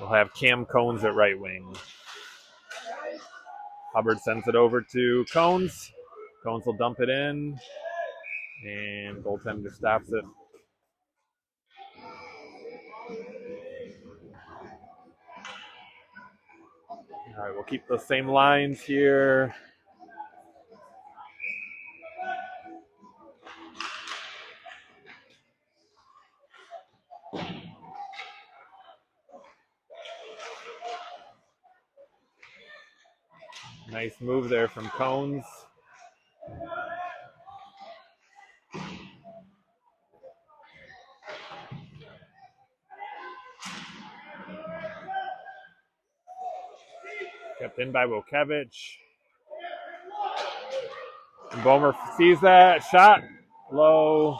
We'll have Cam Cones at right wing. Hubbard sends it over to Cones. Cones will dump it in, and goaltender stops it. All right, we'll keep those same lines here. Nice move there from Cones. Kept in by Wojciech. And Bomer sees that. Shot low.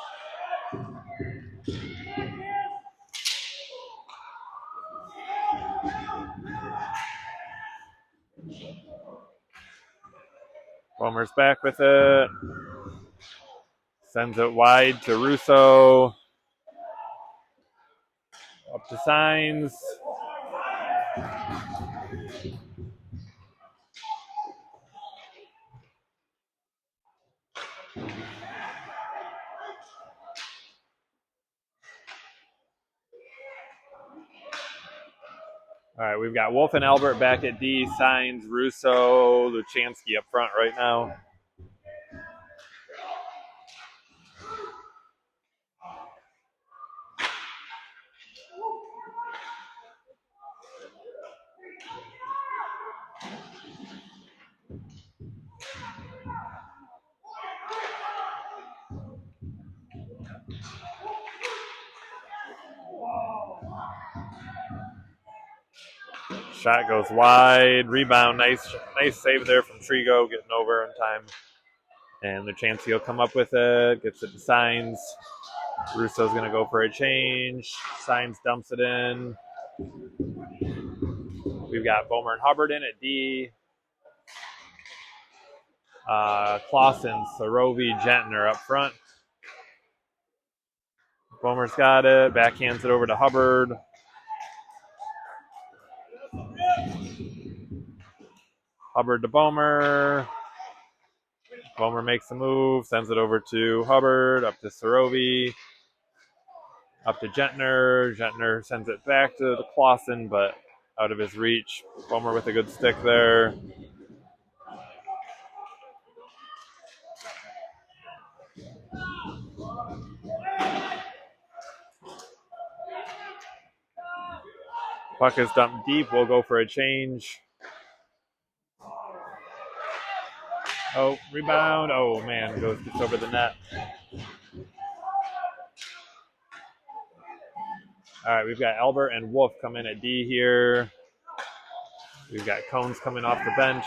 Bomer's back with it. Sends it wide to Russo. Up to Signs. All right, we've got Wolf and Albert back at D. Signs, Russo, Luchansky up front right now. Shot goes wide. Rebound. Nice save there from Trigo, getting over in time. And Luchansky will come up with it. Gets it to Signs. Russo's going to go for a change. Signs dumps it in. We've got Bomer and Hubbard in at D. Clausen, Sorovi, Gentner up front. Bomer's got it. Backhands it over to Hubbard. Hubbard to Bomer. Bomer makes a move, sends it over to Hubbard, up to Sorovi, up to Gentner. Gentner sends it back to the Clausen, but out of his reach. Bomer with a good stick there. Puck is dumped deep. We'll go for a change. Oh, rebound. Oh, man, goes just over the net. All right, we've got Albert and Wolf coming at D here. We've got Cones coming off the bench.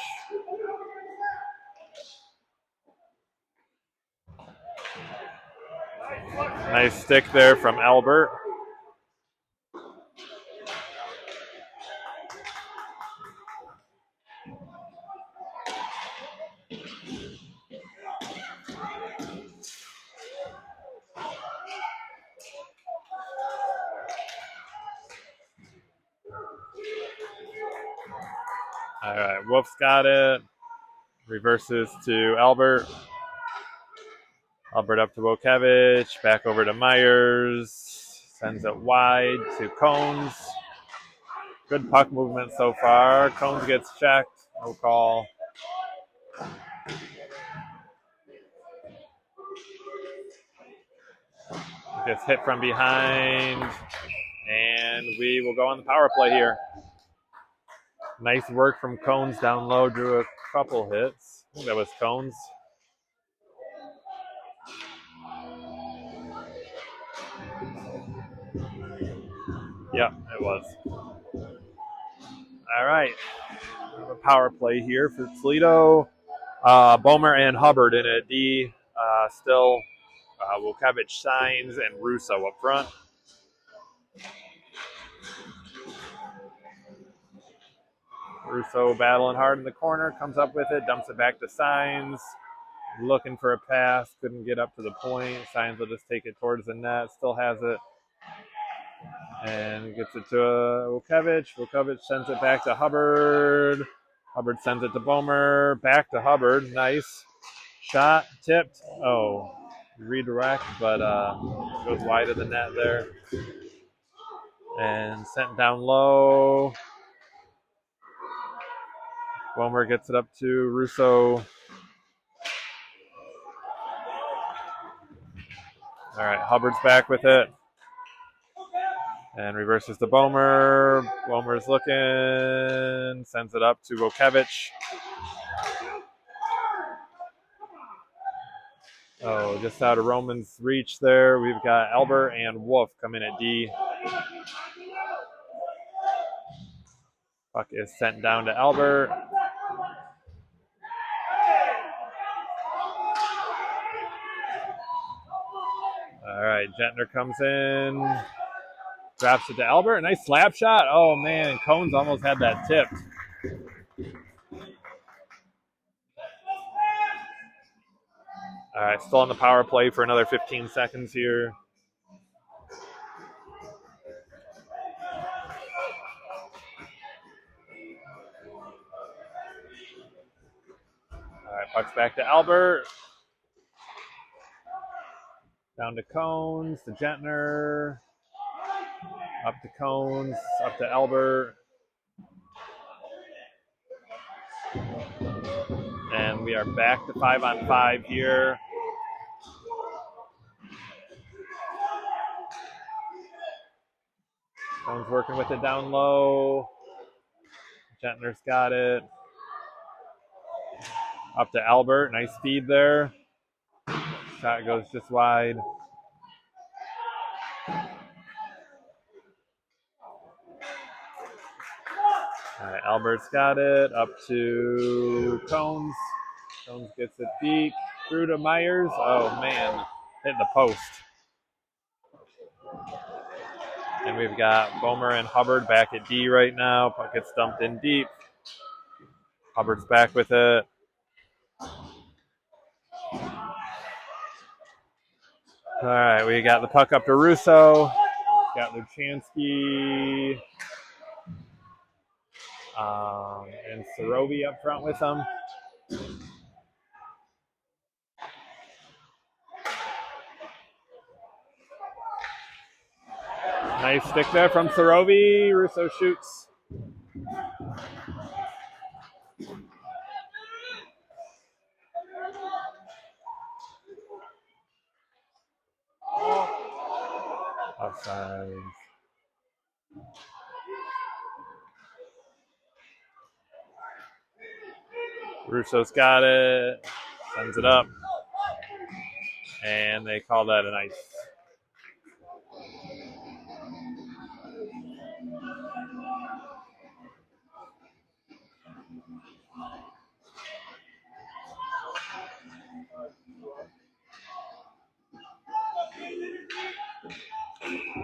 Nice stick there from Albert. All right, Wolf's got it. Reverses to Albert. Albert up to Wojciech. Back over to Myers. Sends it wide to Cones. Good puck movement so far. Cones gets checked. No call. Gets hit from behind. And we will go on the power play here. Nice work from Cones down low. Drew a couple hits. I think that was Cones. Yep, it was. All right. A power play here for Toledo. Bomer and Hubbard in at D. Still Wojciech, Signs, and Russo up front. Russo battling hard in the corner, comes up with it, dumps it back to Signs. Looking for a pass, couldn't get up to the point. Signs will just take it towards the net, still has it. And gets it to Wojciech. Wojciech sends it back to Hubbard. Hubbard sends it to Bomer. Back to Hubbard. Nice. Shot. Tipped. Oh. Redirect, but goes wide of the net there. And sent down low. Bomer gets it up to Russo. All right, Hubbard's back with it. And reverses to Bomer. Bomer's looking. Sends it up to Wojciech. Oh, just out of Roman's reach there. We've got Albert and Wolf coming at D. Puck is sent down to Albert. All right, Gentner comes in. Drops it to Albert. Nice slap shot. Oh, man. Cones almost had that tipped. All right, still on the power play for another 15 seconds here. All right, puck's back to Albert. Down to Cones, to Gentner. Up to Cones, up to Albert. And we are back to 5-on-5 here. Cones working with it down low. Gentner's got it. Up to Albert. Nice speed there. Shot goes just wide. All right, Albert's got it. Up to Cones. Cones gets it deep. Through to Myers. Oh, man. Hit the post. And we've got Bomer and Hubbard back at D right now. Puck gets dumped in deep. Hubbard's back with it. All right, we got the puck up to Russo. Got Luchansky and Sorobi up front with them. Nice stick there from Sorobi. Russo shoots. Offside. Russo's got it. Sends it up. And they call that an ice.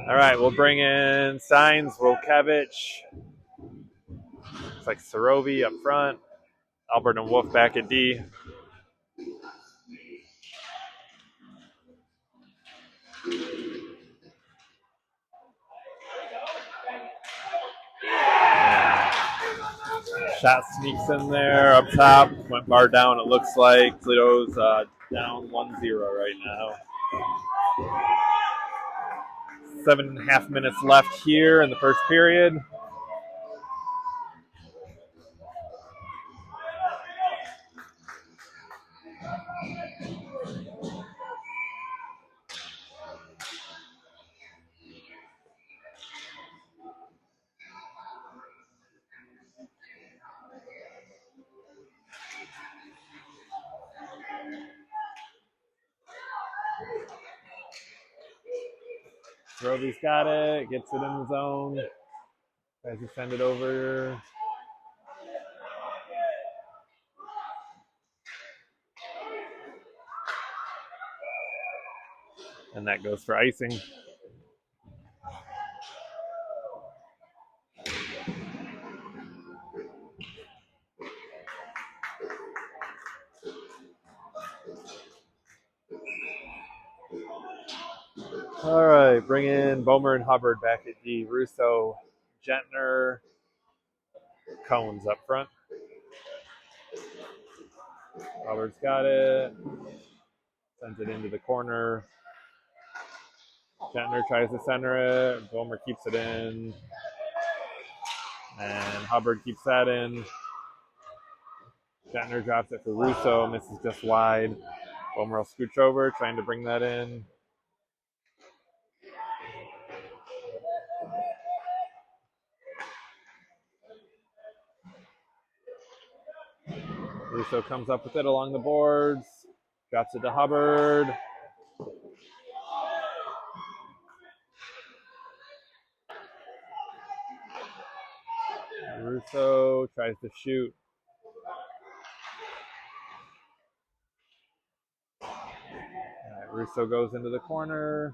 All right, we'll bring in Signs, Wojciech. Looks like Sorobi up front. Albert and Wolf back at D. Shot sneaks in there up top. Went bar down, it looks like. Toledo's down 1-0 right now. 7.5 minutes left here in the first period. Roby's got it, gets it in the zone. Tries to send it over. And that goes for icing. All right, bring in Bomer and Hubbard back at D. Russo, Gentner, Cones up front. Hubbard's got it. Sends it into the corner. Gentner tries to center it. Bomer keeps it in. And Hubbard keeps that in. Gentner drops it for Russo. Misses just wide. Bomer will scooch over, trying to bring that in. Russo comes up with it along the boards. Drops it to Hubbard. Russo tries to shoot. All right, Russo goes into the corner.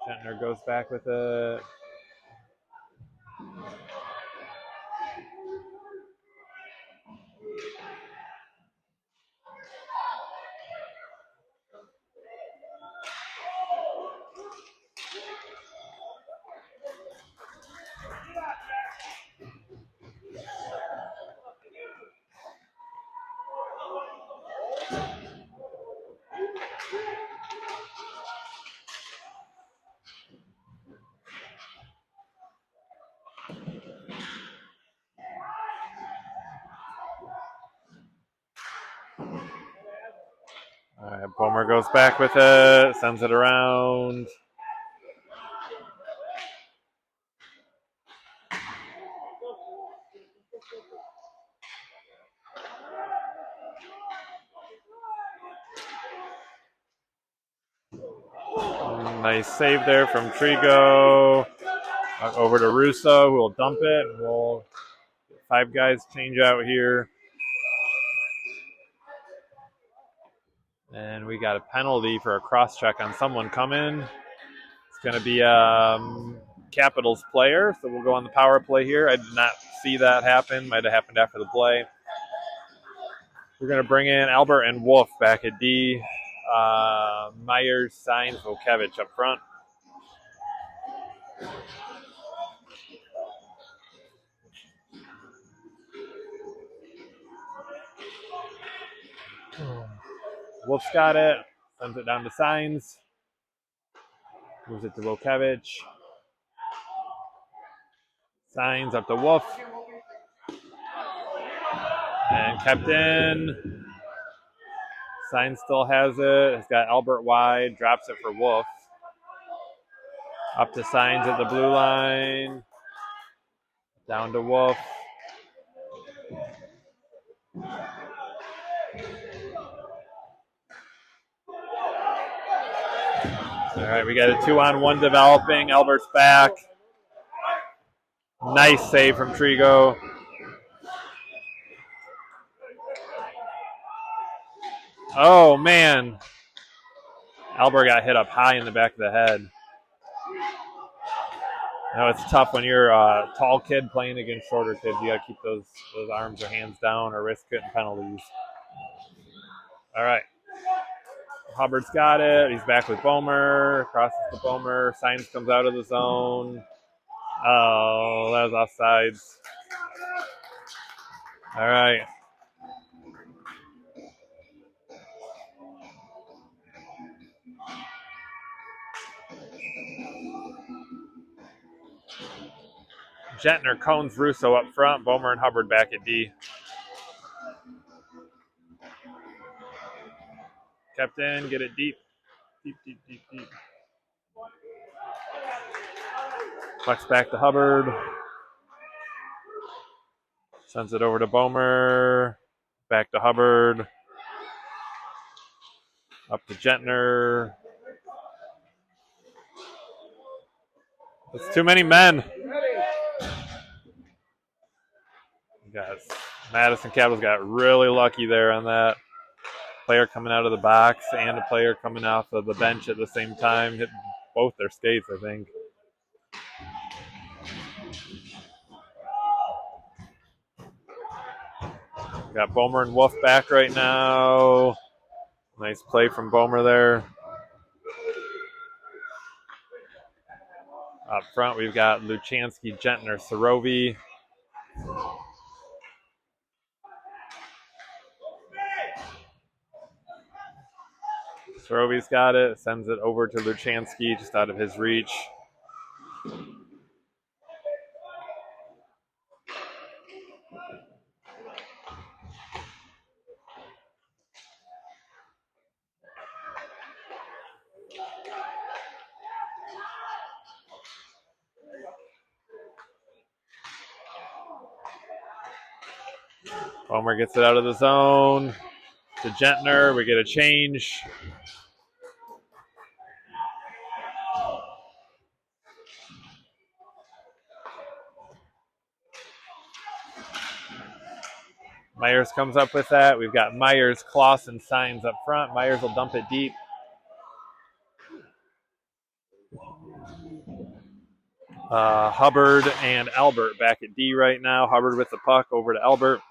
Gentner goes back with it. All right, Bomer goes back with it, sends it around. Nice save there from Trigo. Over to Russo, who will dump it. We'll get 5 guys change out here. And we got a penalty for a cross-check on someone coming. It's going to be a Capitals player, so we'll go on the power play here. I did not see that happen. Might have happened after the play. We're going to bring in Albert and Wolf back at D. Myers, Signs, Vukevich up front. Wolf's got it. Sends it down to Signs. Moves it to Vukevich. Signs up to Wolf. And kept in. Signs still has it. It's got Albert wide. Drops it for Wolf. Up to Signs at the blue line. Down to Wolf. All right, we got a 2-on-1 developing. Albert's back. Nice save from Trigo. Oh, man. Albert got hit up high in the back of the head. You know, it's tough when you're a tall kid playing against shorter kids. You got to keep those arms or hands down or risk getting penalties. All right. Hubbard's got it. He's back with Bomer. Crosses to Bomer. Signs comes out of the zone. Oh, that was offsides. All right. Gentner, Cones, Russo up front. Bomer and Hubbard back at D. Kept in. Get it deep. Deep, deep, deep, deep. Flex back to Hubbard. Sends it over to Bomer. Back to Hubbard. Up to Gentner. It's too many men. Guys, Madison Capitals got really lucky there on that. Player coming out of the box and a player coming off of the bench at the same time. Hit both their skates, I think. We got Bomer and Wolf back right now. Nice play from Bomer there. Up front, we've got Luchansky, Gentner, Sorovi. Sorovi's got it. Sends it over to Luchansky, just out of his reach. Bomer gets it out of the zone to Gentner. We get a change. Myers comes up with that. We've got Myers, Clausen, Signs up front. Myers will dump it deep. Hubbard and Albert back at D right now. Hubbard with the puck over to Albert.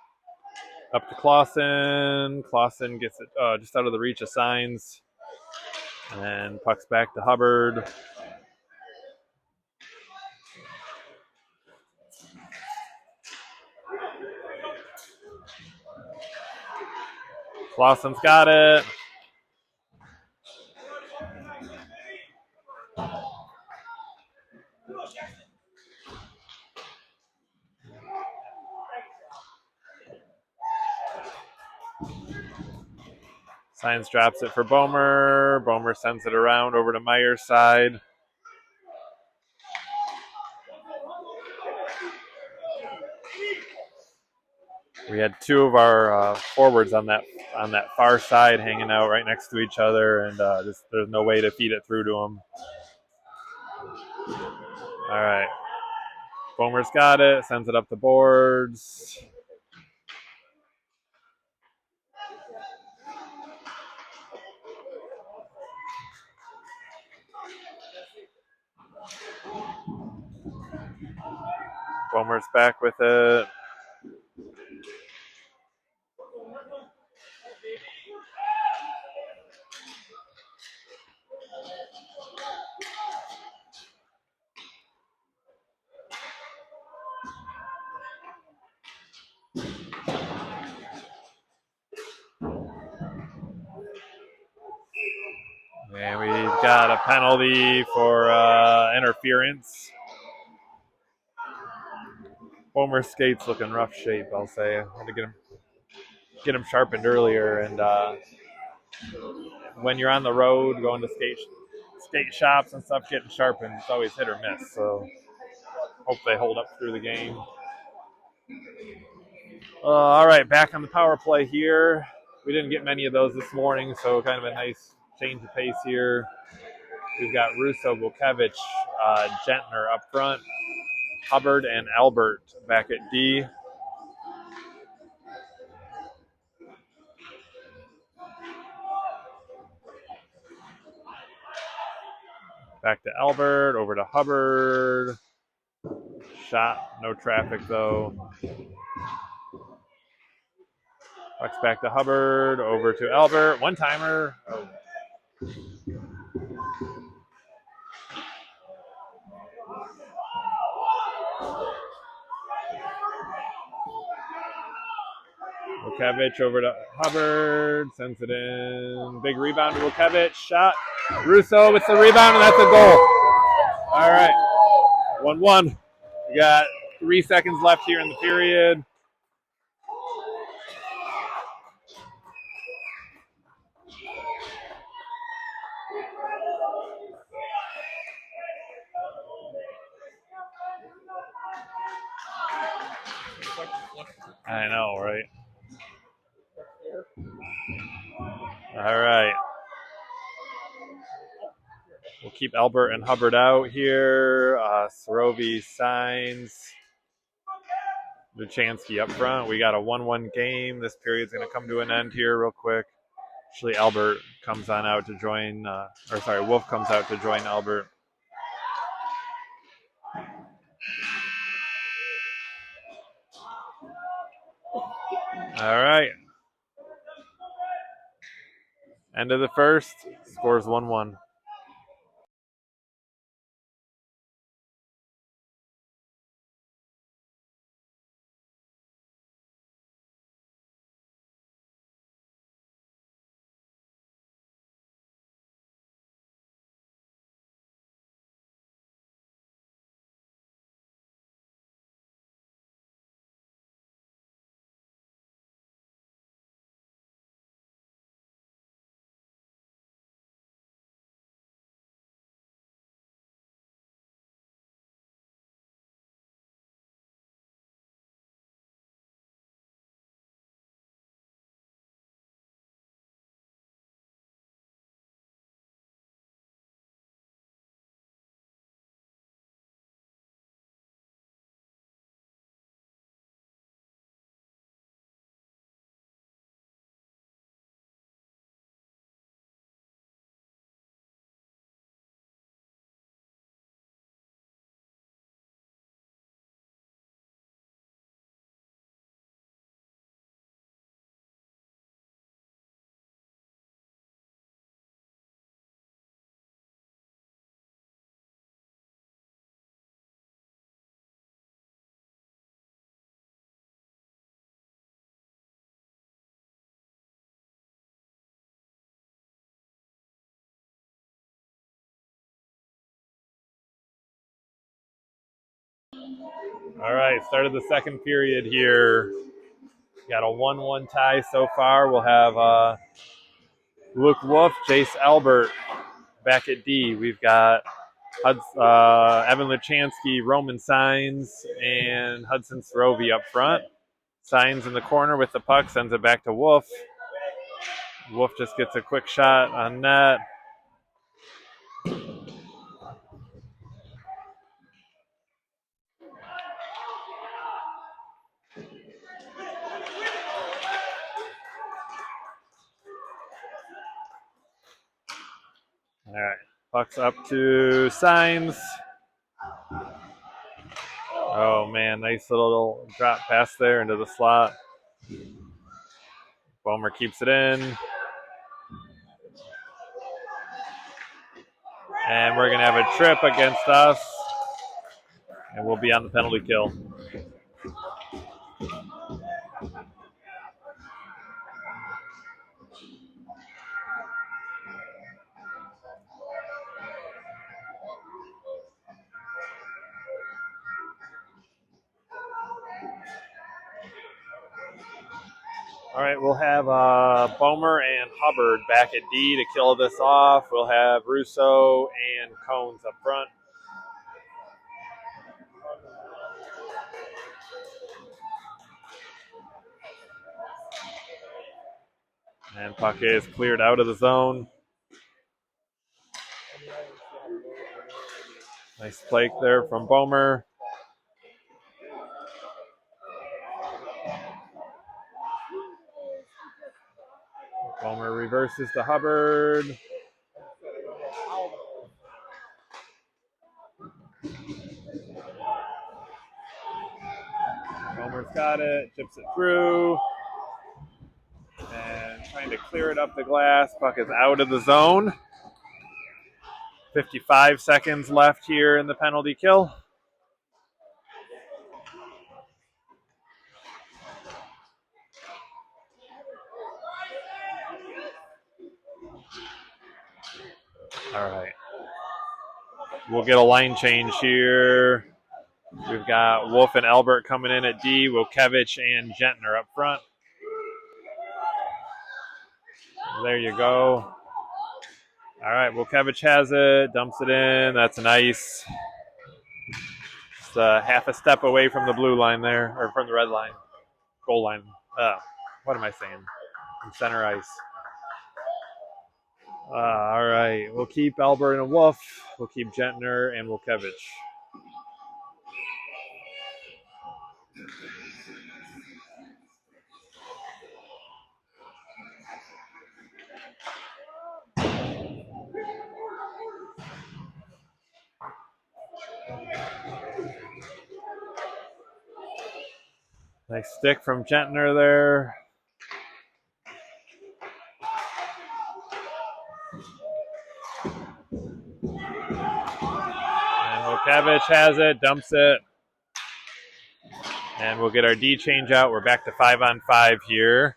Up to Clausen. Clausen gets it just out of the reach of Signs. And puck's back to Hubbard. Clausen's got it. Signs drops it for Bomer. Bomer sends it around over to Myers' side. We had two of our forwards on that far side hanging out right next to each other, and there's no way to feed it through to them. All right. Bomer's got it. Sends it up the boards. Bomer's back with it. And we've got a penalty for interference. Bomer skates looking rough shape, I'll say. I had to get him sharpened earlier, and when you're on the road going to skate shops and stuff, getting sharpened, it's always hit or miss. So hope they hold up through the game. All right, back on the power play here. We didn't get many of those this morning, so kind of a nice change of pace here. We've got Russo, Vukevich, Gentner up front, Hubbard and Albert back at D. Back to Albert, over to Hubbard. Shot, no traffic though. Puck's back to Hubbard, over to Albert. One-timer. Oh. Vukevich over to Hubbard, sends it in. Big rebound to Vukevich, shot. Russo with the rebound, and that's a goal. All right, 1-1. We got 3 seconds left here in the period. I know, right? All right. We'll keep Albert and Hubbard out here. Sorovi, Signs. Luchansky up front. We got a 1-1 game. This period's going to come to an end here real quick. Actually, Albert comes on out to join, Wolf comes out to join Albert. All right. End of the first. Scores 1-1. All right, start of the second period here. Got a 1-1 tie so far. We'll have Luke Wolf, Jace Albert back at D. We've got Evan Luchansky, Roman Signs, and Hudson Sorovi up front. Signs in the corner with the puck, sends it back to Wolf. Wolf just gets a quick shot on net. All right, puck's up to Signs. Oh, man, nice little drop pass there into the slot. Bomer keeps it in. And we're going to have a trip against us. And we'll be on the penalty kill. All right, we'll have Bomer and Hubbard back at D to kill this off. We'll have Russo and Cones up front. And puck is cleared out of the zone. Nice play there from Bomer. Bomer reverses to Hubbard. Bomer's got it, chips it through. And trying to clear it up the glass. Puck is out of the zone. 55 seconds left here in the penalty kill. All right. We'll get a line change here. We've got Wolf and Albert coming in at D. Wilkevich and Gentner up front. There you go. All right, Wilkevich has it, dumps it in. That's nice. Just half a step away from the blue line there, or from the red line, goal line. What am I saying? From center ice. All right, we'll keep Albert and Wolf. We'll keep Gentner and Wilkevich. Nice stick from Gentner there. Volkevich has it, dumps it. And we'll get our D change out. We're back to 5-on-5 here.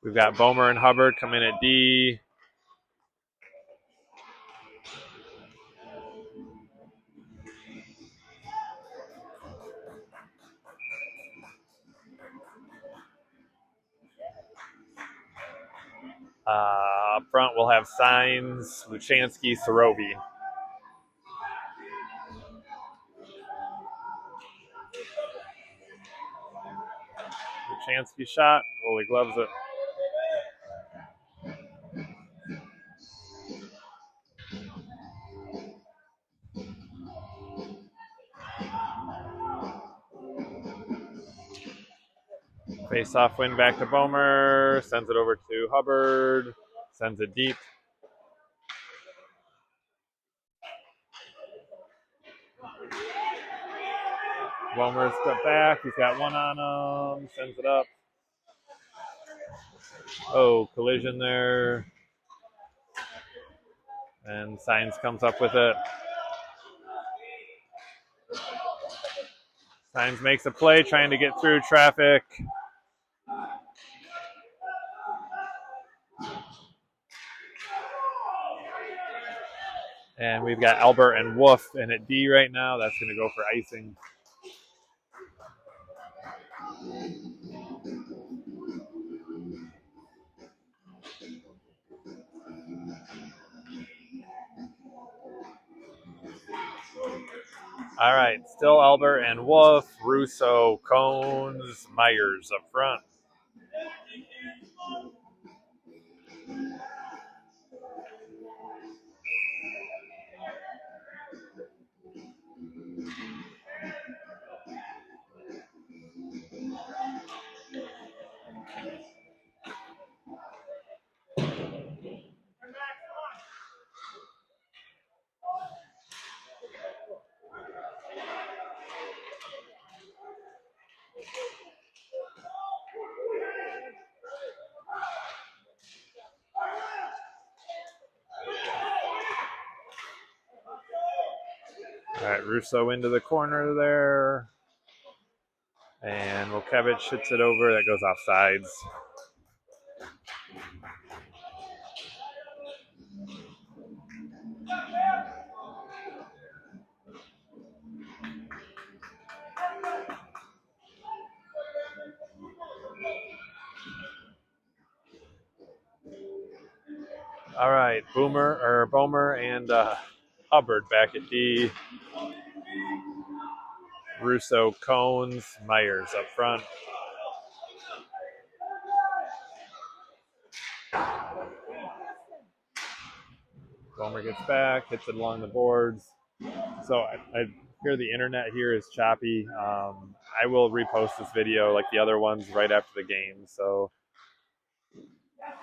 We've got Bomer and Hubbard come in at D. Up front, we'll have Signs, Luchansky, Sorobi. Luchansky shot. Goalie gloves it. Face-off win back to Bomer. Sends it over to Hubbard. Sends it deep. Bomer step back. He's got one on him. Sends it up. Oh, collision there. And Signs comes up with it. Signs makes a play, trying to get through traffic. And we've got Albert and Wolf in at D right now. That's going to go for icing. All right, still Albert and Wolf, Russo, Cones, Myers up front. All right, Russo into the corner there. And Volkevich hits it over. That goes off sides. All right, Bomer and Hubbard back at D. Russo, Cones, Myers up front. Bomer gets back, hits it along the boards. So I hear the internet here is choppy. I will repost this video like the other ones right after the game. So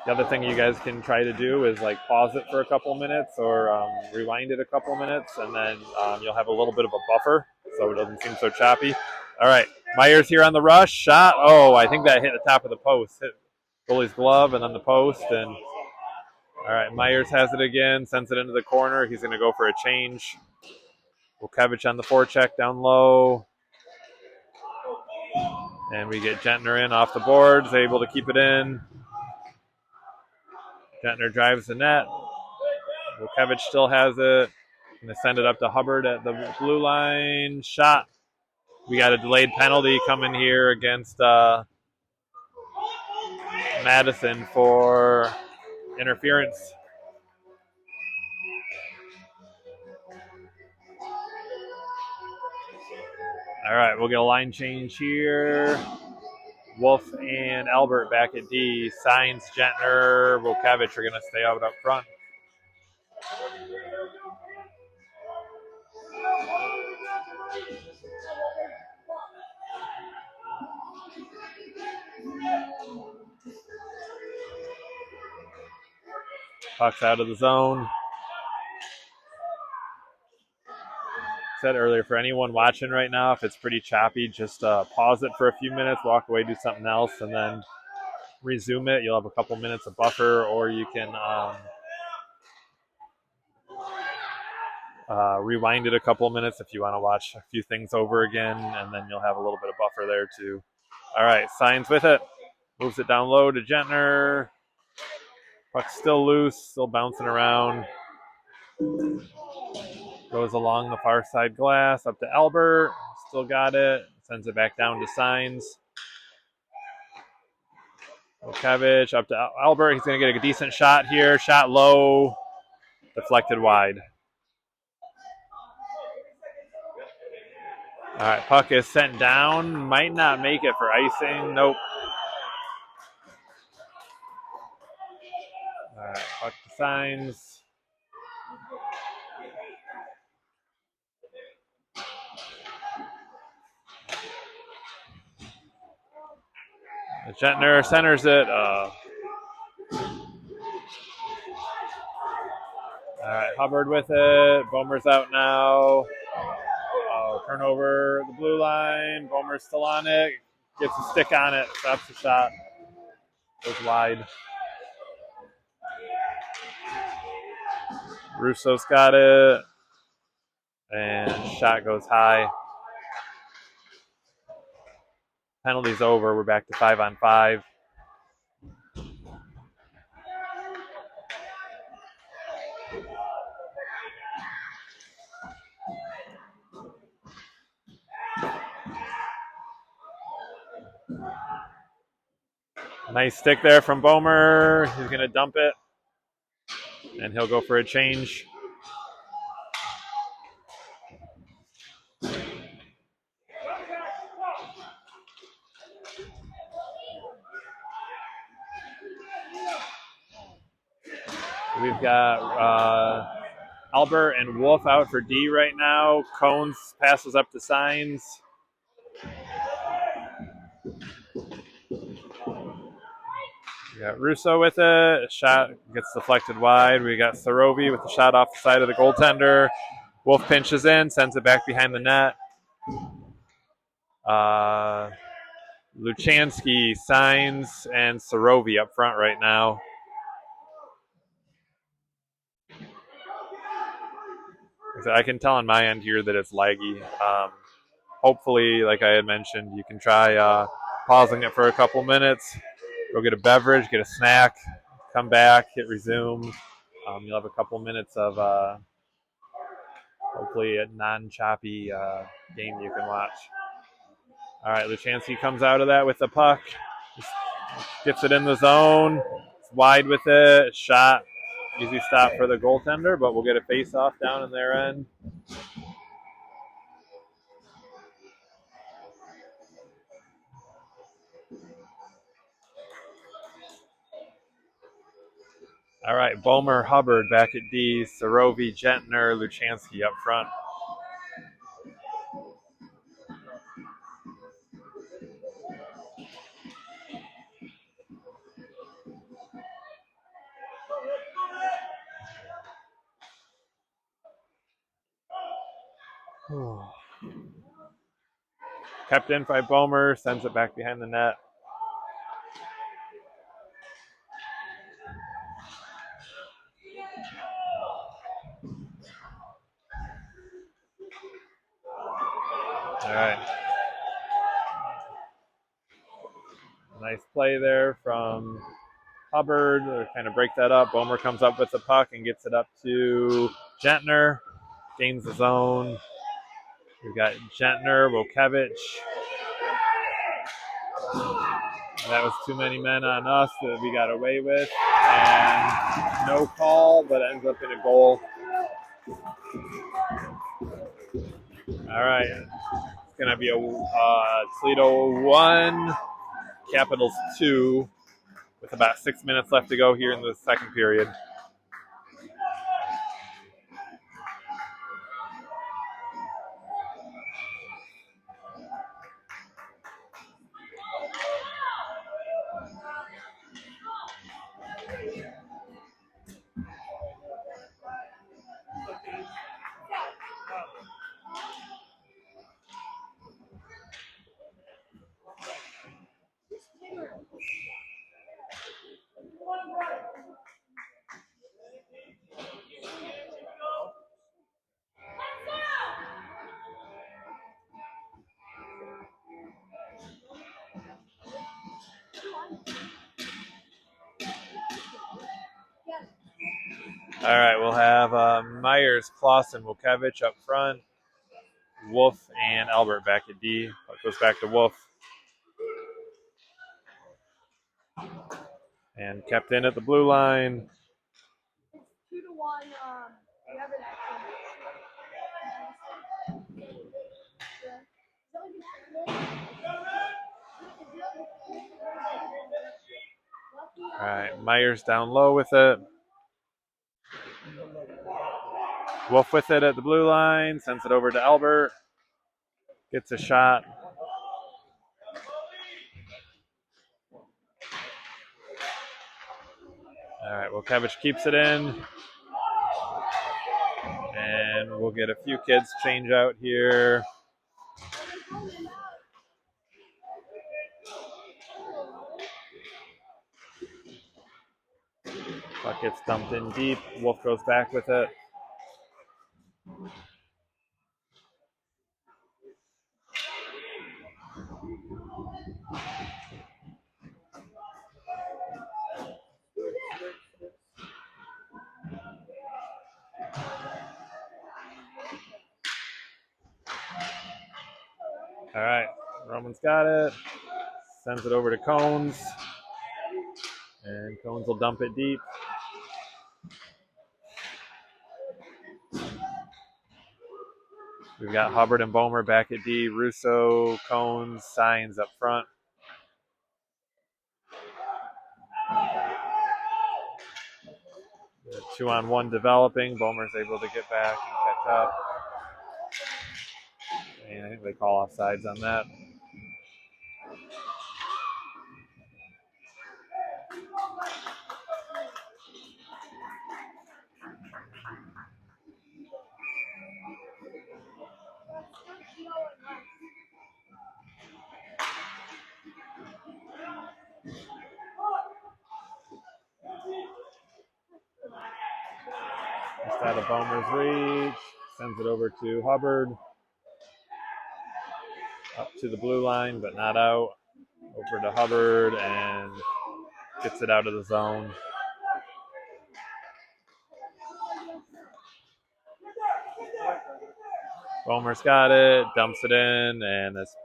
the other thing you guys can try to do is like pause it for a couple minutes or rewind it a couple minutes, and then you'll have a little bit of a buffer so it doesn't seem so choppy. All right, Myers here on the rush. Shot. Oh, I think that hit the top of the post. Hit goalie's glove and then the post. And all right, Myers has it again, sends it into the corner. He's going to go for a change. Volkevich on the forecheck down low. And we get Gentner in off the boards, able to keep it in. Gentner drives the net. Volkevich still has it. Going to send it up to Hubbard at the blue line. Shot. We got a delayed penalty coming here against Madison for interference. All right, we'll get a line change here. Wolf and Albert back at D. Signs, Gentner, Volkevich are going to stay out up front. Puck's out of the zone. Said earlier, for anyone watching right now, if it's pretty choppy, just pause it for a few minutes, walk away, do something else, and then resume it. You'll have a couple minutes of buffer, or you can Rewind it a couple minutes if you want to watch a few things over again, and then you'll have a little bit of buffer there too. All right, Signs with it. Moves it down low to Gentner. Puck's still loose, still bouncing around. Goes along the far side glass up to Albert. Still got it. Sends it back down to Signs. Okevich up to Albert. He's going to get a decent shot here. Shot low. Deflected wide. All right, puck is sent down. Might not make it for icing. Nope. All right, puck to Signs. Gentner centers it. All right, Hubbard with it. Bomer's out now. Turnover the blue line. Bomer's still on it. Gets a stick on it. Stops the shot. Goes wide. Russo's got it. And shot goes high. Penalty's over. We're back to 5-on-5. Nice stick there from Bomer. He's going to dump it. And he'll go for a change. We've got Albert and Wolf out for D right now. Cones passes up to Signs. We got Russo with it. Shot gets deflected wide. We got Sorovi with the shot off the side of the goaltender. Wolf pinches in, sends it back behind the net. Luchansky, Signs, and Sorovi up front right now. I can tell on my end here that it's laggy. Hopefully, like I had mentioned, you can try pausing it for a couple minutes. Go get a beverage, get a snack, come back, hit resume. You'll have a couple minutes of hopefully a non-choppy game you can watch. All right, Luchansky comes out of that with the puck. Gets it in the zone. It's wide with it. Shot. Easy stop for the goaltender, but we'll get a face-off down in their end. All right, Bomer, Hubbard back at D, Sorovi, Gentner, Luchansky up front. Kept in by Bomer, sends it back behind the net. All right. Nice play there from Hubbard to kind of break that up. Bomer comes up with the puck and gets it up to Gentner. Gains the zone. We've got Gentner, Wokevich. That was too many men on us that we got away with. And no call, but ends up in a goal. All right. It's going to be a Toledo 1, Capitals 2, with about 6 minutes left to go here in the second period. All right, we'll have Myers, Clausen, Wukevich up front. Wolf and Albert back at D. Puck goes back to Wolf. And kept in at the blue line. It's 2-1. Whoever that All right, Myers down low with it. Wolf with it at the blue line, sends it over to Albert. Gets a shot. All right, Wukevich keeps it in. And we'll get a few kids change out here. Puck gets dumped in deep. Wolf goes back with it. All right, Roman's got it. Sends it over to Cones. And Cones will dump it deep. We've got Hubbard and Bomer back at D. Russo, Cones, Signs up front. The 2-on-1 developing. Bomer's able to get back and catch up. And I think they call offsides on that. Just out of Bomer's reach. Sends it over to Hubbard. Up to the blue line, but not out. Over to Hubbard and gets it out of the zone. Bomer's got it, dumps it in, and it's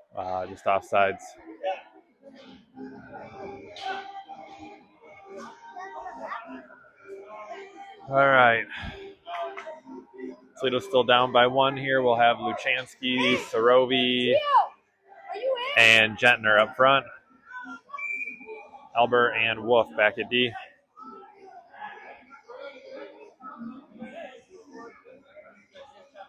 just offsides. All right. Toledo's still down by 1 here. We'll have Luchansky, Sorovi, and Gentner up front. Albert and Wolf back at D.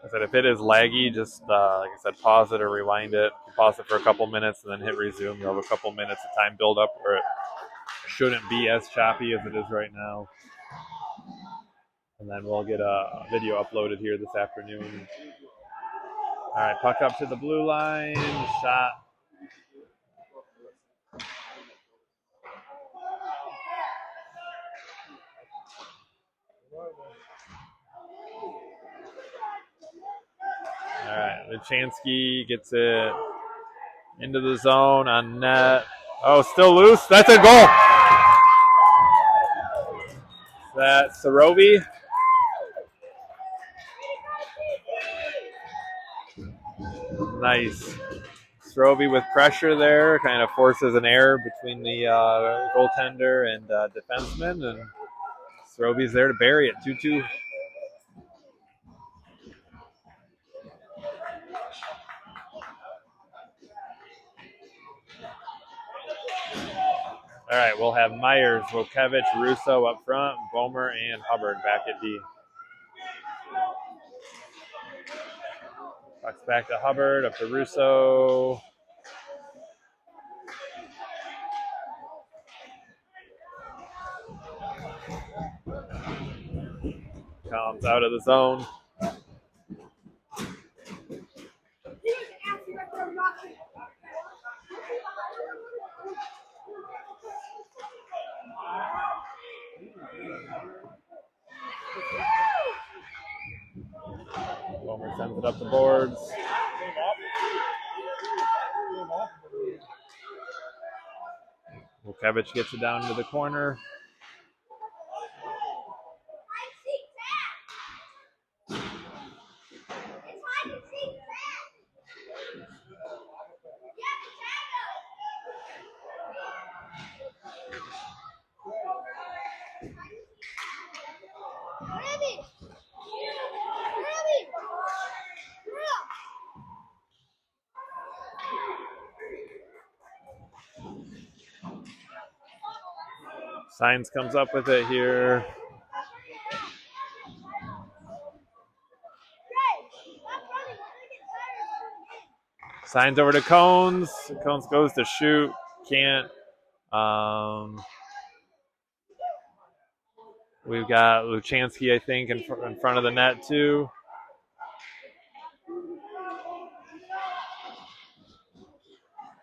I said if it is laggy, just like I said, pause it or rewind it. Pause it for a couple minutes and then hit resume. You'll have a couple minutes of time build up where it shouldn't be as choppy as it is right now. And then we'll get a video uploaded here this afternoon. All right, puck up to the blue line. Shot. All right, Luchansky gets it into the zone on net. Oh, still loose. That's a goal. That's Sorovi. Nice. Sorovi with pressure there, kind of forces an error between the goaltender and defenseman, and Sorovi's there to bury it. 2-2. All right, we'll have Myers, Wukevich, Russo up front, Bomer, and Hubbard back at D. Puck's back to Hubbard, up to Russo. Comes out of the zone. Bomer sends it up the boards. Wukevich gets it down to the corner. Signs comes up with it here. Signs over to Cones. Cones goes to shoot. Can't. We've got Luchansky, I think, in front of the net, too.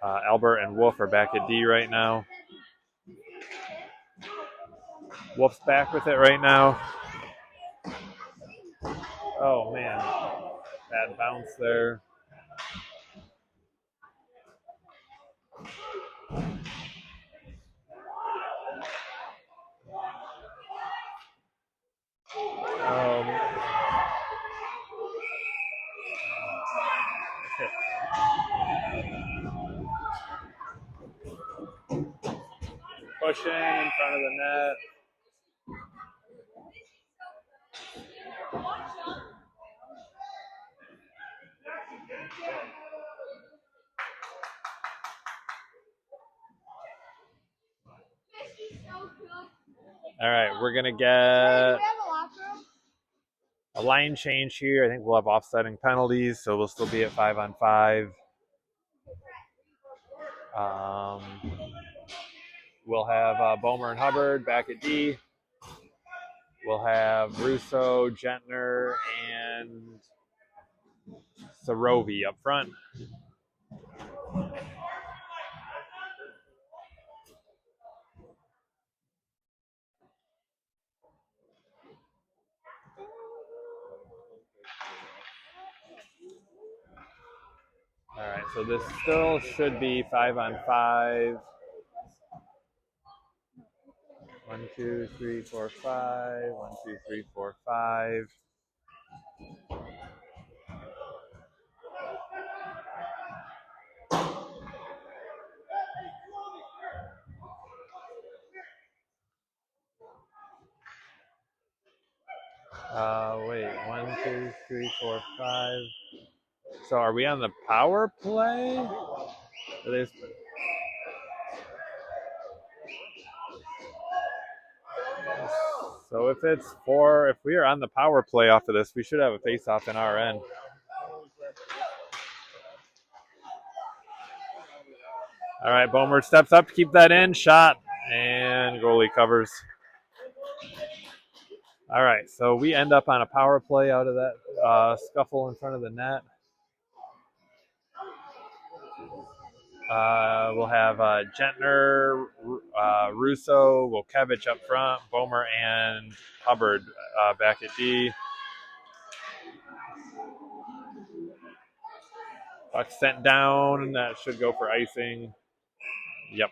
Albert and Wolf are back at D right now. Wolf's back with it right now. Oh, man. Bad bounce there. Pushing in front of the net. All right, we're going to get a line change here. I think we'll have offsetting penalties, so we'll still be at 5-on-5. We'll have Bomer and Hubbard back at D. We'll have Russo, Gentner, and Sarovi up front. All right, so this still should be 5-on-5. 1, 2, 3, 4, 5. 1, 2, 3, 4, 5. Wait, 1, 2, 3, 4, 5. So are we on the power play? So if we are on the power play off of this, we should have a face-off in our end. All right, Bomer steps up to keep that in. Shot, and goalie covers. All right, so we end up on a power play out of that scuffle in front of the net. We'll have Gentner, Russo, Wilkevich up front, Bomer and Hubbard back at D. Puck sent down. That should go for icing. Yep.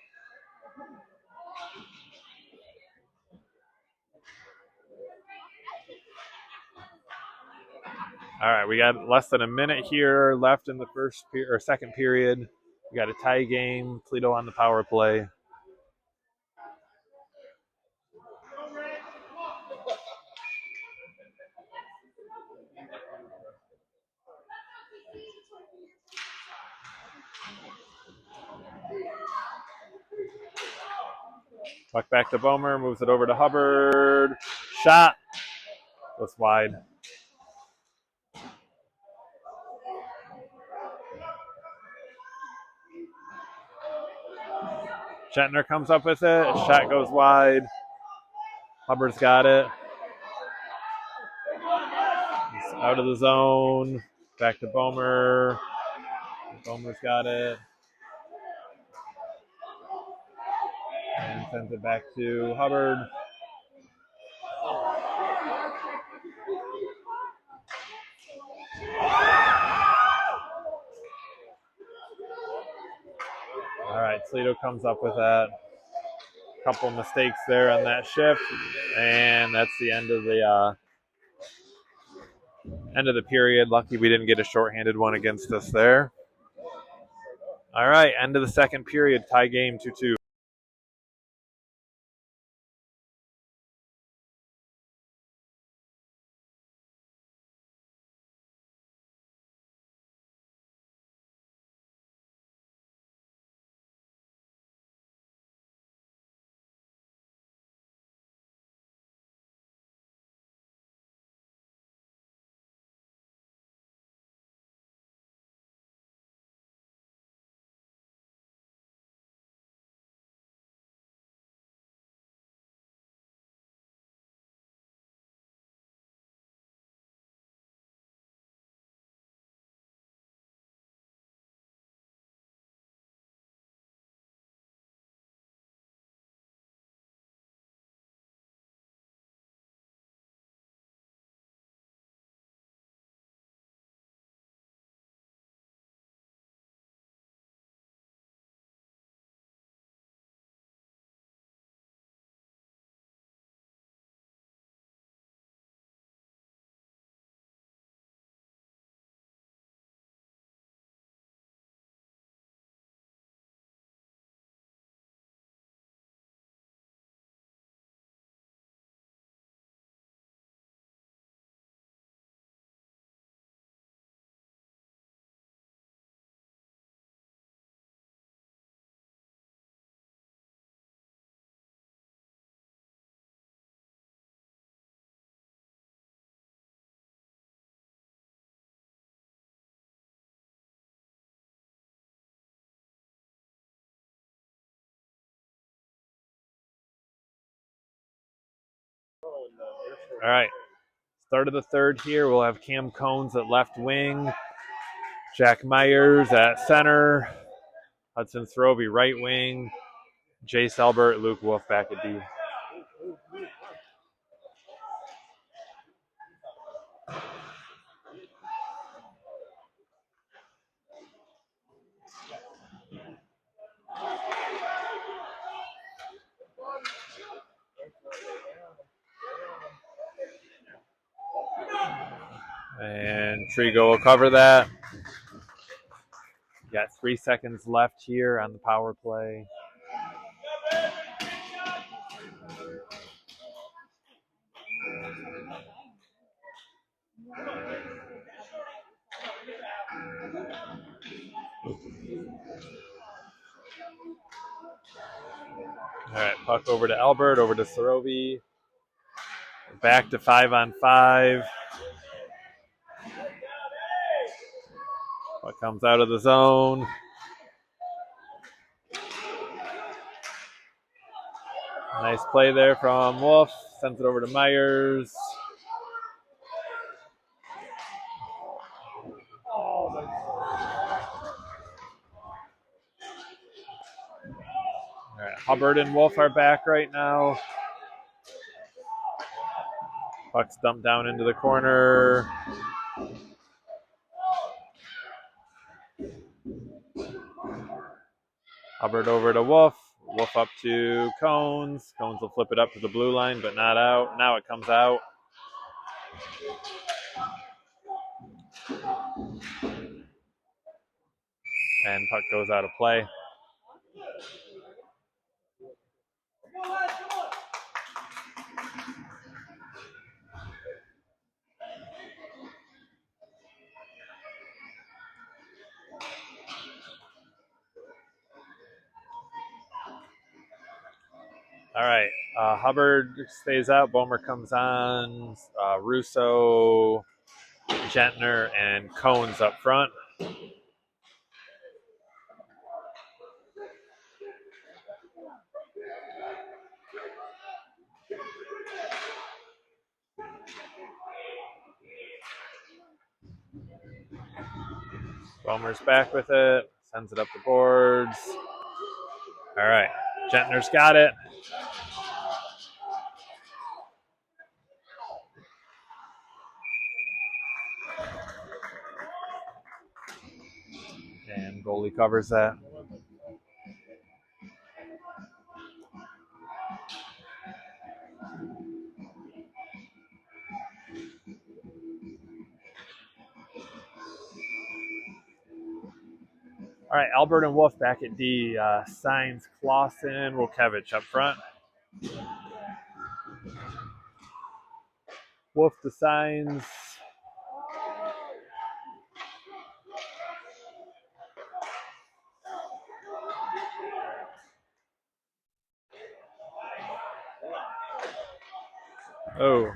All right, we got less than a minute here left in the second period. We got a tie game. Toledo on the power play. Puck back to Bomer, moves it over to Hubbard. Shot. Goes wide. Gentner comes up with it. Shot goes wide. Hubbard's got it. He's out of the zone. Back to Bomer. Bomer's got it. And sends it back to Hubbard. All right, Toledo comes up with that. Couple mistakes there on that shift, and that's the end of the period. Lucky we didn't get a shorthanded one against us there. All right, end of the second period, tie game 2-2. All right. Start of the third here. We'll have Cam Cones at left wing. Jack Myers at center. Hudson Throby right wing. Jace Albert, Luke Wolf back at D. And Trigo will cover that. Got 3 seconds left here on the power play. All right, puck over to Albert, over to Sorovi. Back to 5-on-5. Puck comes out of the zone. Nice play there from Wolf. Sends it over to Myers. All right, Hubbard and Wolf are back right now. Puck's dumped down into the corner. Hubbard over to Wolf. Wolf up to Cones. Cones will flip it up to the blue line, but not out. Now it comes out. And puck goes out of play. All right. Hubbard stays out. Bomer comes on. Russo, Gentner, and Cones up front. Bomer's back with it. Sends it up the boards. All right. Gentner's got it. And goalie covers that. All right, Albert and Wolf back at D. Signs Clausen, Wilkevich up front. Wolf to Signs. Oh.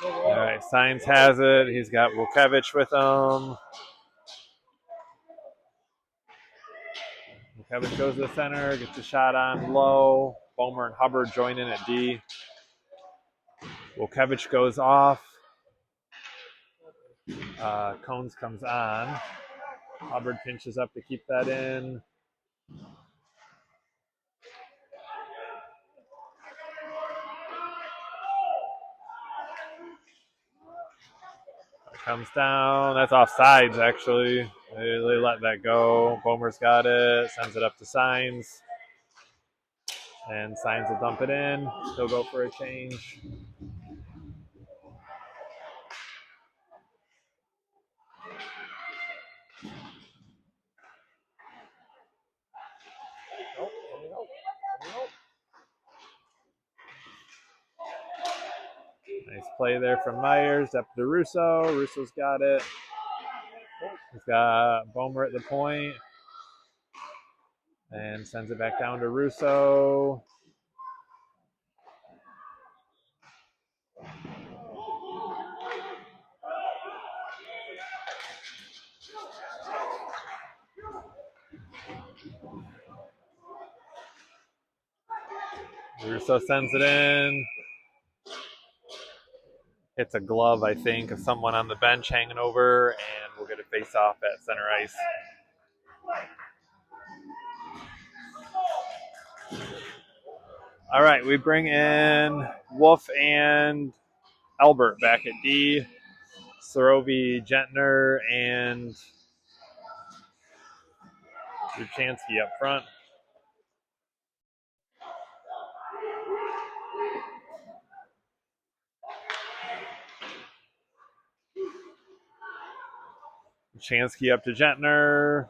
All right, Signs has it. He's got Wilkevich with him. Wilkevich goes to the center, gets a shot on low. Bomer and Hubbard join in at D. Wilkevich goes off. Cones comes on. Hubbard pinches up to keep that in. Comes down. That's offsides, actually. They let that go. Bomer's got it. Sends it up to Signs. And Signs will dump it in. He'll go for a change. Nice play there from Myers. Up to Russo. Russo's got it. He's got Bomer at the point. And sends it back down to Russo. Russo sends it in. Hits a glove, I think, of someone on the bench hanging over, and we'll get a face-off at center ice. All right, we bring in Wolf and Albert back at D. Sorovi, Gentner, and Zuchansky up front. Zuchansky up to Gentner.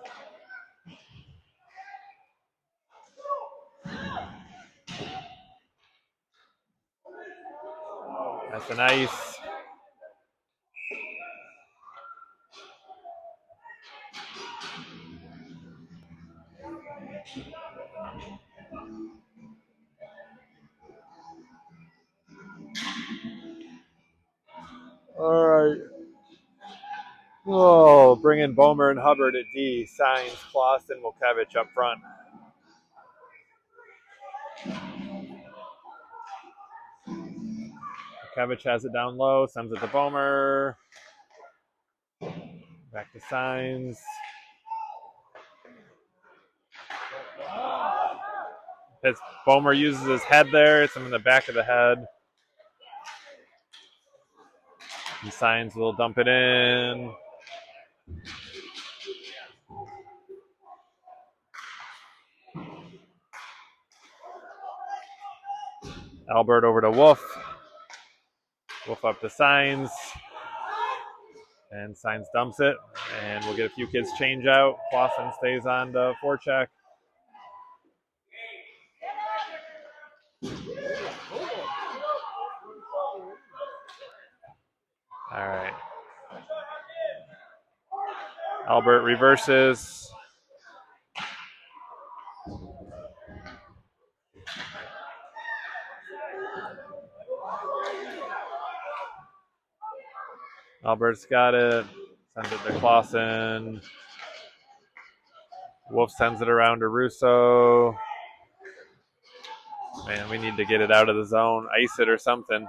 That's a nice. All right. Oh, bring in Bomer and Hubbard at D. Signs, Clausen, Wilkevich up front. Wilkevich has it down low, sends it to Bomer. Back to Signs. Bomer uses his head there. It's him in the back of the head. And Signs will dump it in. Albert over to Wolf. Wolf up to Signs. And Signs dumps it. And we'll get a few kids change out. Clausen stays on the forecheck. All right. Albert reverses. Albert's got it. Sends it to Clausen. Wolf sends it around to Russo. Man, we need to get it out of the zone. Ice it or something.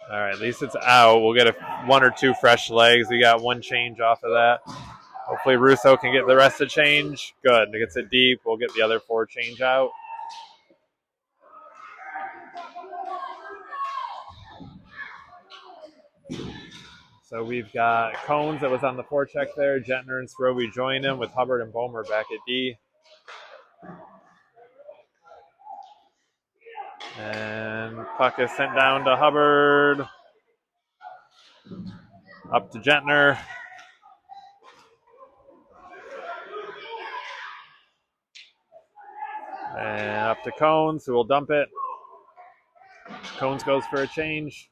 All right, at least it's out. We'll get one or two fresh legs. We got one change off of that. Hopefully Russo can get the rest of change. Good. It gets it deep. We'll get the other 4 change out. So we've got Cones that was on the forecheck there. Gentner and Srovi join him with Hubbard and Bomer back at D. And puck is sent down to Hubbard. Up to Gentner. And up to Cones, who will dump it. Cones goes for a change.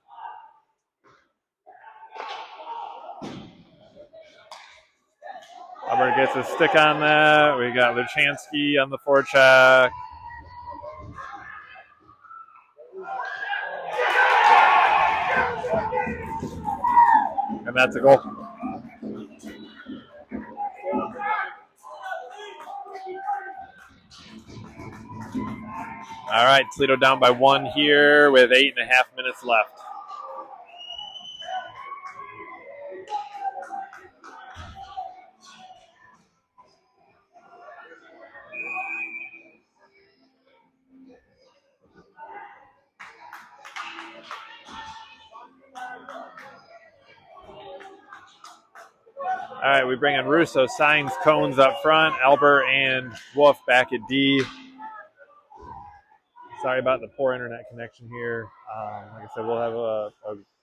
Hubbard gets a stick on that. We got Luchansky on the forecheck. And that's a goal. All right, Toledo down by 1 here with 8.5 minutes left. All right, we bring in Russo, Signs, Cones up front, Albert and Wolf back at D. Sorry about the poor internet connection here. Like I said, we'll have a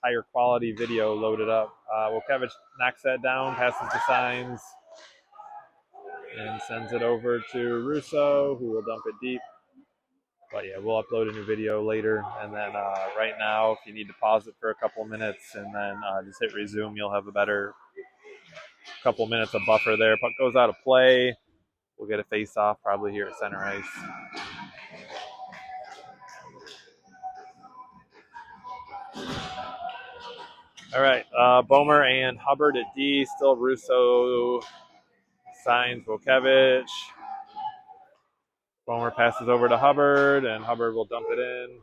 higher quality video loaded up. Wilkevich knocks that down, passes to Signs, and sends it over to Russo, who will dump it deep. But yeah, we'll upload a new video later. And then right now, if you need to pause it for a couple minutes and then just hit resume, you'll have a better couple minutes of buffer there. Puck goes out of play. We'll get a face-off probably here at center ice. All right, Bomer and Hubbard at D. Still Russo, Signs, Wilkevich. Bomer passes over to Hubbard, and Hubbard will dump it in.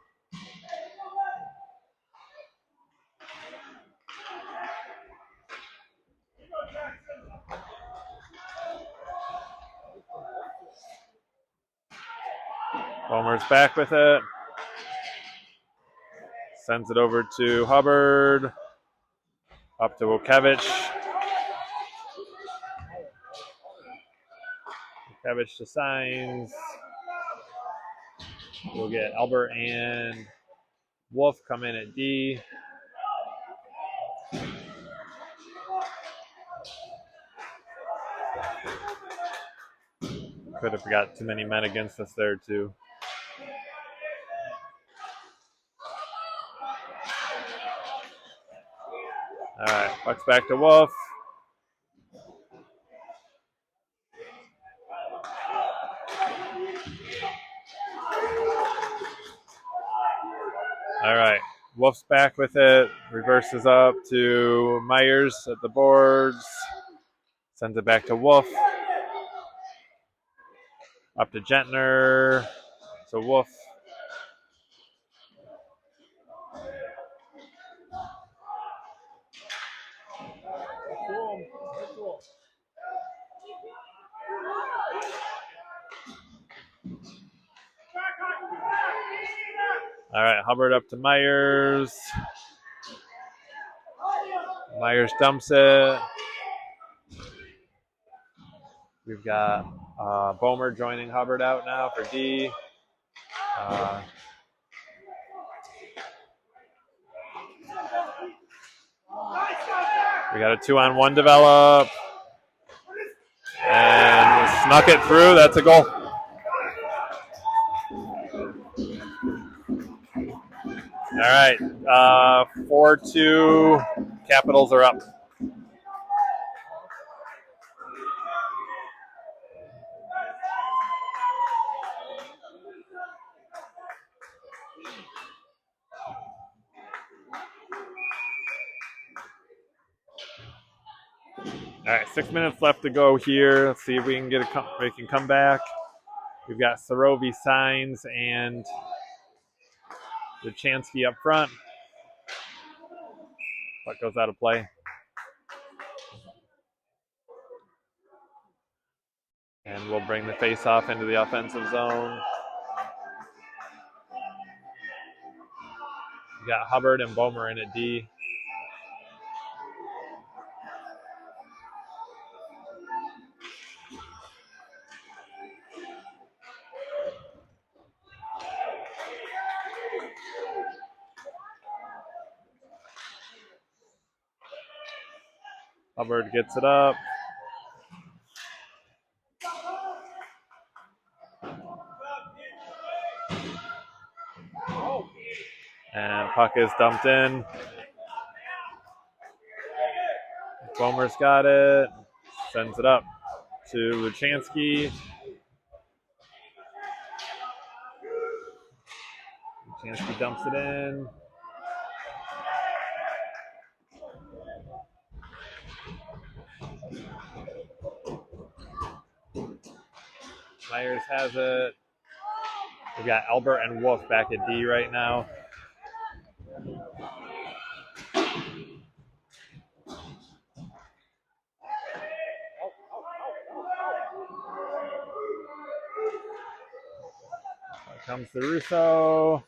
Bomer's back with it. Sends it over to Hubbard. Up to Wojciech. Wojciech to signs. We'll get Albert and Wolf come in at D. Could have got too many men against us there, too. All right, puck's back to Wolf. All right, Wolf's back with it. Reverses up to Myers at the boards. Sends it back to Wolf. Up to Gentner. So Wolf. All right, Hubbard up to Myers. Myers dumps it. We've got Bomer joining Hubbard out now for D. We got a 2-on-1 develop. And snuck it through. That's a goal. All right, 4-2. Capitals are up. All right, 6 minutes left to go here. Let's see if we can we can come back. We've got Sorovi, Signs, and Luchansky up front. Puck goes out of play. And we'll bring the face-off into the offensive zone. We got Hubbard and Bomer in at D. Hubbard gets it up. And puck is dumped in. Bomer's got it. Sends it up to Luchansky. Luchansky dumps it in. Myers has it. We got Albert and Wolf back at D right now. Here comes the Russo.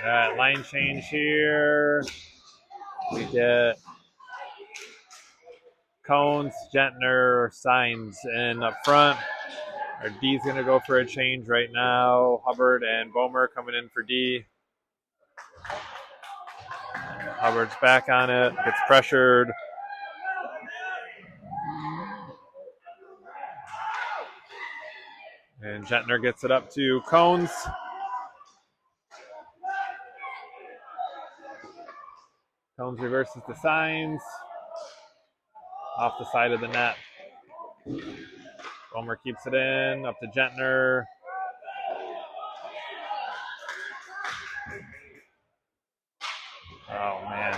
All right, line change here. We get Cones, Gentner, Signs in up front. Our D's going to go for a change right now. Hubbard and Bomer coming in for D. Hubbard's back on it, gets pressured. And Gentner gets it up to Cones. Combs reverses to Signs. Off the side of the net. Bomer keeps it in. Up to Gentner. Oh, man.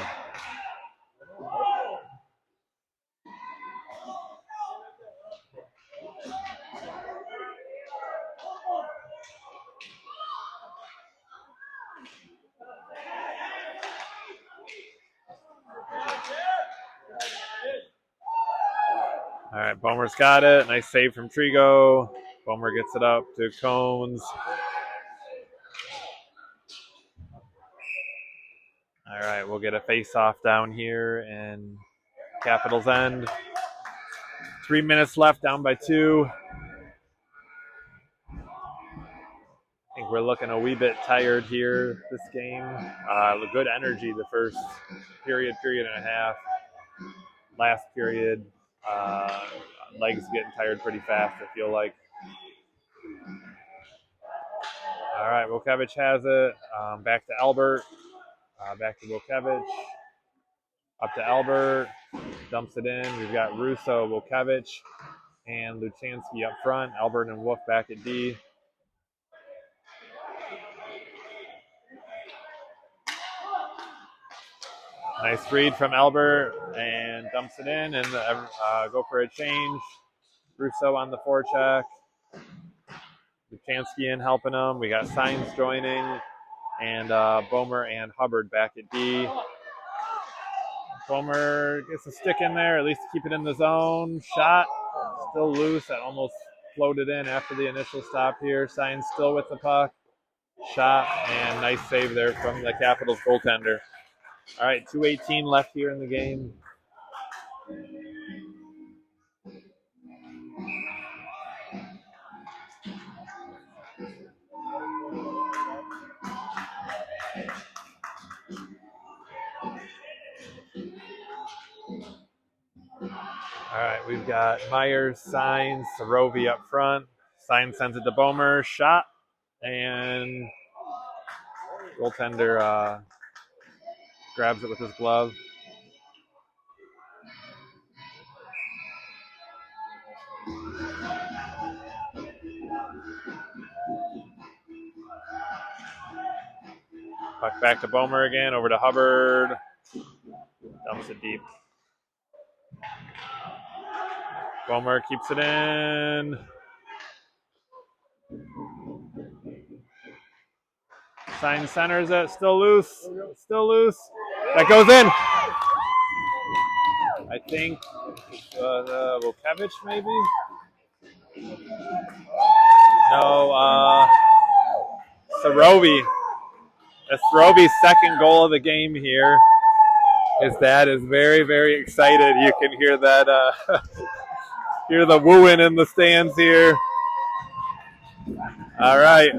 All right, Bomer's got it. Nice save from Trigo. Bomer gets it up to Cones. All right, we'll get a face-off down here in Capitals end. 3 minutes left, down by 2. I think we're looking a wee bit tired here this game. Good energy the first period and a half. Last period, legs getting tired pretty fast, I feel like. All right, Wojciech has it. Back to Albert. Back to Wojciech. Up to Albert. Dumps it in. We've got Russo, Wojciech, and Luchansky up front. Albert and Wolf back at D. Nice read from Albert, and dumps it in, and go for a change. Russo on the forecheck. Luchansky in helping him. We got Signs joining, and Bomer and Hubbard back at D. Bomer gets a stick in there, at least to keep it in the zone. Shot, still loose. That almost floated in after the initial stop here. Signs still with the puck. Shot, and nice save there from the Capitals goaltender. All right, 2:18 left here in the game. All right, we've got Myers, Signs, Sorovi up front. Signs sends it to Bomer. Shot, and goaltender grabs it with his glove. Puck back to Bomer again, over to Hubbard. Dumps it deep. Bomer keeps it in. Sign centers it. Still loose. Still loose. That goes in. I think Wojciech maybe? No, Sorovi. That's Sorovi's second goal of the game here. His dad is very, very excited. You can hear that, hear the wooing in the stands here. All right.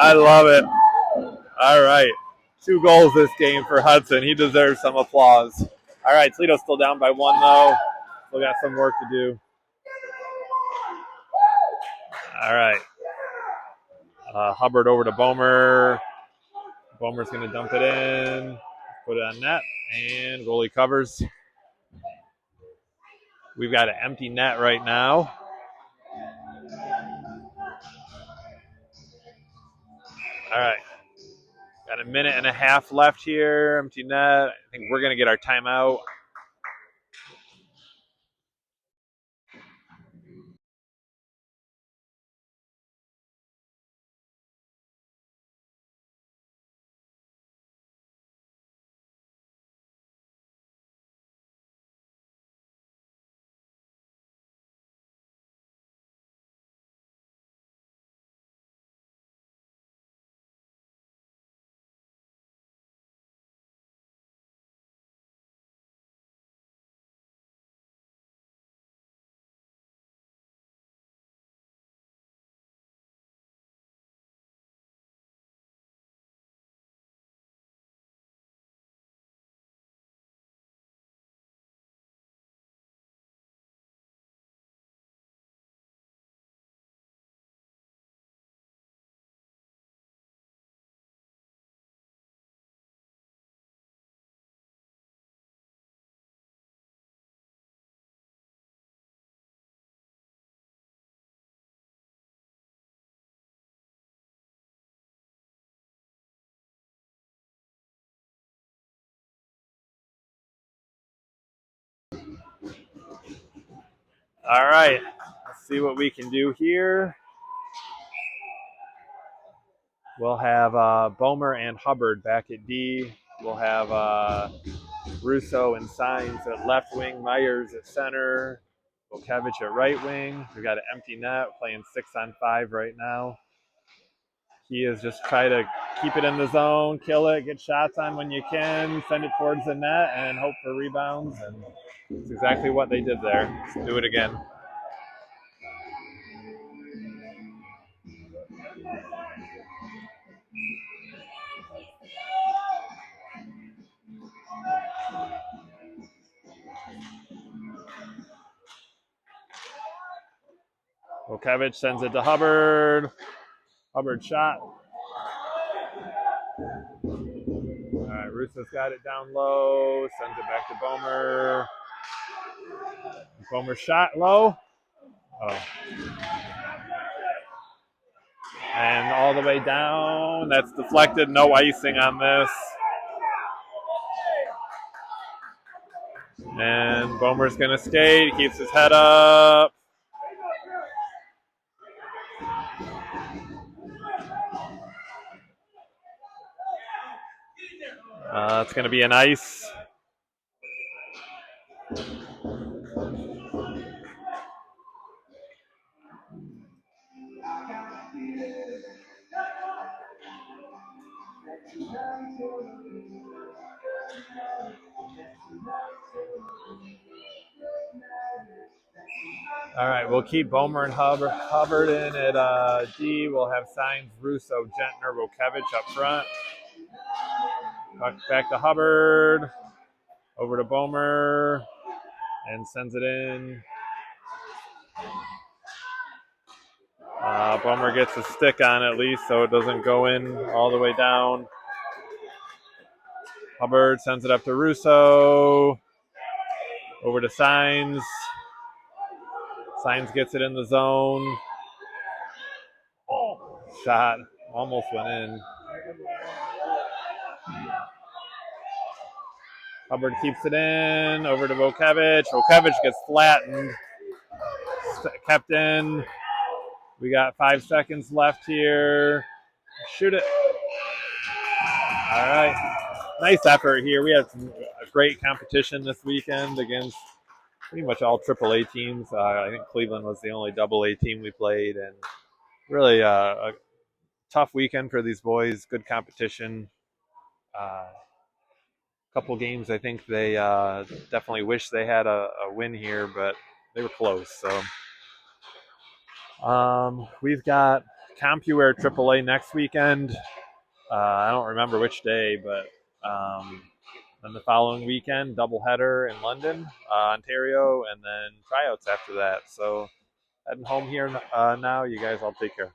I love it. All right. 2 goals this game for Hudson. He deserves some applause. All right, Toledo's still down by 1, though. Still got some work to do. All right. Hubbard over to Bomer. Bomer's going to dump it in, put it on net, and goalie covers. We've got an empty net right now. All right. Got a minute and a half left here. Empty net. I think we're going to get our timeout. All right, let's see what we can do here. We'll have Bomer and Hubbard back at D. We'll have Russo and Signs at left wing, Myers at center, Volkevich at right wing. We've got an empty net, playing 6-on-5 right now. He is just try to keep it in the zone, kill it, get shots on when you can, send it towards the net, and hope for rebounds. And it's exactly what they did there. Let's do it again. Volkevich sends it to Hubbard. Hubbard shot. All right, Russo's got it down low, sends it back to Bomer. Bomer shot low. Oh. And all the way down. That's deflected. No icing on this. And Bomer's going to skate. He keeps his head up. It's going to be an ice. All right, we'll keep Bomer and Hubbard in at D. We'll have Signs, Russo, Gentner, Volkevich up front. Back to Hubbard. Over to Bomer. And sends it in. Bomer gets a stick on at least, so it doesn't go in all the way down. Hubbard sends it up to Russo. Over to Signs. Signs gets it in the zone. Shot almost went in. Hubbard keeps it in. Over to Volkevich. Volkevich gets flattened. Kept in. We got 5 seconds left here. Shoot it. All right. Nice effort here. We had some great competition this weekend against pretty much all AAA teams. I think Cleveland was the only AA team we played, and really a tough weekend for these boys. Good competition. Couple games, I think they definitely wish they had a win here, but they were close. So we've got CompuWare AAA next weekend. I don't remember which day, but then the following weekend, doubleheader in London, Ontario, and then tryouts after that. So heading home here now. You guys all take care.